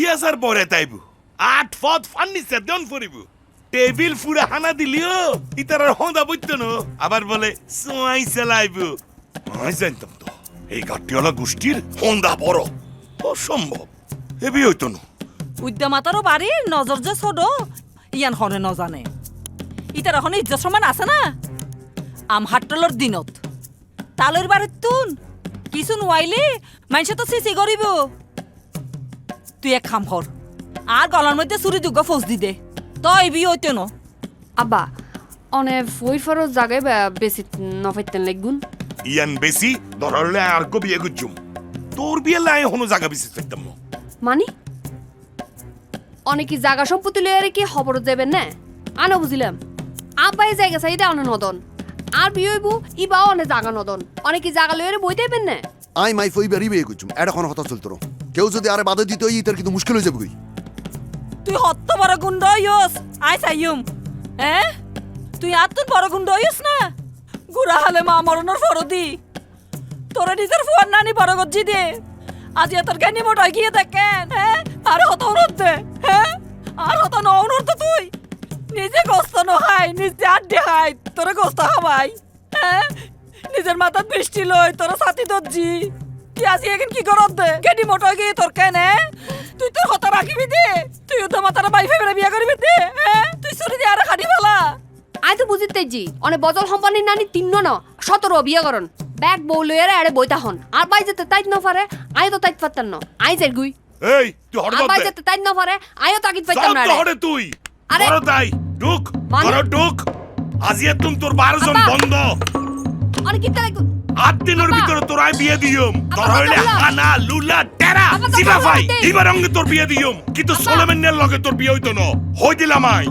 বিয়াসার পরে তাইব 8 ফত ফার্নিচার দেন ফরিব টেবিল ফুরা হানা দিলিও ইতারার হন্দা বইতো না আবার বলে সোয়াই চালাইব আমি জানতাম তো এই গাটিওয়ালা গোষ্ঠীর হন্দা বড় অসম্ভব এবি হইতো না উদ্যমাতারও বাড়ির নজর যে ছোট ইয়ান হনে নজানে ইতার এখন ইজ্জত সমান আছে না হাট্টলর দিনত তালের বাড়ির তুন কিছু নোয়াইলে মানুষে তো সিসি করিব তুই এক খাম কর আর গলার মধ্যে চুরি দুগ্গ ফৌজ দি দে তই বি হইতে ন আব্বা অনে ফই ফরজ জায়গায় বেশি নফাইতেন লাগুন ইয়ান বেশি ধরলে আর কো বিয়ে গুজুম তোর বিয়ে লাই হনো জায়গা বেশি থাকতাম না মানে অনেক কি জায়গা সম্পত্তি লইয়ারে কি খবর দেবেন না আনো বুঝিলাম আব্বাই জায়গা চাইতে অনে নদন আর বিয়ে হইব ইবা অনে জায়গা নদন অনেক কি জায়গা লইয়ারে বই দেবেন না আই মাই ফই বেরি বিয়ে করছুম এটা কোন কথা চলতো না কেউ যদি আরে বাধা দিত ইতার কিন্তু মুশকিল হয়ে যাবে কই তুই হত্ত বড় গুন্ড হইস আই চাইম হ্যাঁ তুই আর তোর বড় গুন্ড হইস না গুড়া হলে মা মরণের ফরদি তোরা নিজের ফোন নানি বড় গজ্জি দে আজ তোর জ্ঞানী মোট গিয়ে দেখেন হ্যাঁ আর হত অনুরোধ দে হ্যাঁ আর হত ন অনুরোধ তুই নিজে গোস্ত নহাই নিজে আড্ডে হাই তোরা গোস্ত খাবাই হ্যাঁ নিজের মাথাত বৃষ্টি লই তোরা ছাতি দর্জি তুই আজি এখন কি করত দে জ্ঞানী মোট গিয়ে তোর কেনে তুই তোর হতা রাখিবি দে তুই তো মাথার বাই ফেলে বিয়া করবি দে হ্যাঁ তুই চুরি দিয়ে আর খাটি ফেলা আই তো বুঝিতে জি অনে বজল সম্পানির নানি 3 ন 17 বিয়ে করন ব্যাগ বউ লইয়ারে আরে বইতা হন আর বাই যেতে তাইত ন পারে আই তো তাইত পারতাম না আই যাই গুই এই তুই হড় আর বাই দে যেতে তাইত ন পারে আইও তাকিত পাইতাম না সব হড়ে তুই আরে- বড় তাই ঢুক মানে- বড় ঢুক আজিয়া তুম তোর 12 জন আব্বা। বন্ধ অনে কিতা লাগু 8 দিনের আব্বা। ভিতরে তোরাই বিয়ে দিয়ম আব্বা, তোর হইলে আব্বা। হানা লুলা টেরা আব্বা, জিবা আব্বা, ভাই আব্বা। এবার অঙ্গে তোর বিয়ে দিয়ম কিন্তু সোলেমানের লগে তোর বিয়ে হইতো না হই দিলাম আই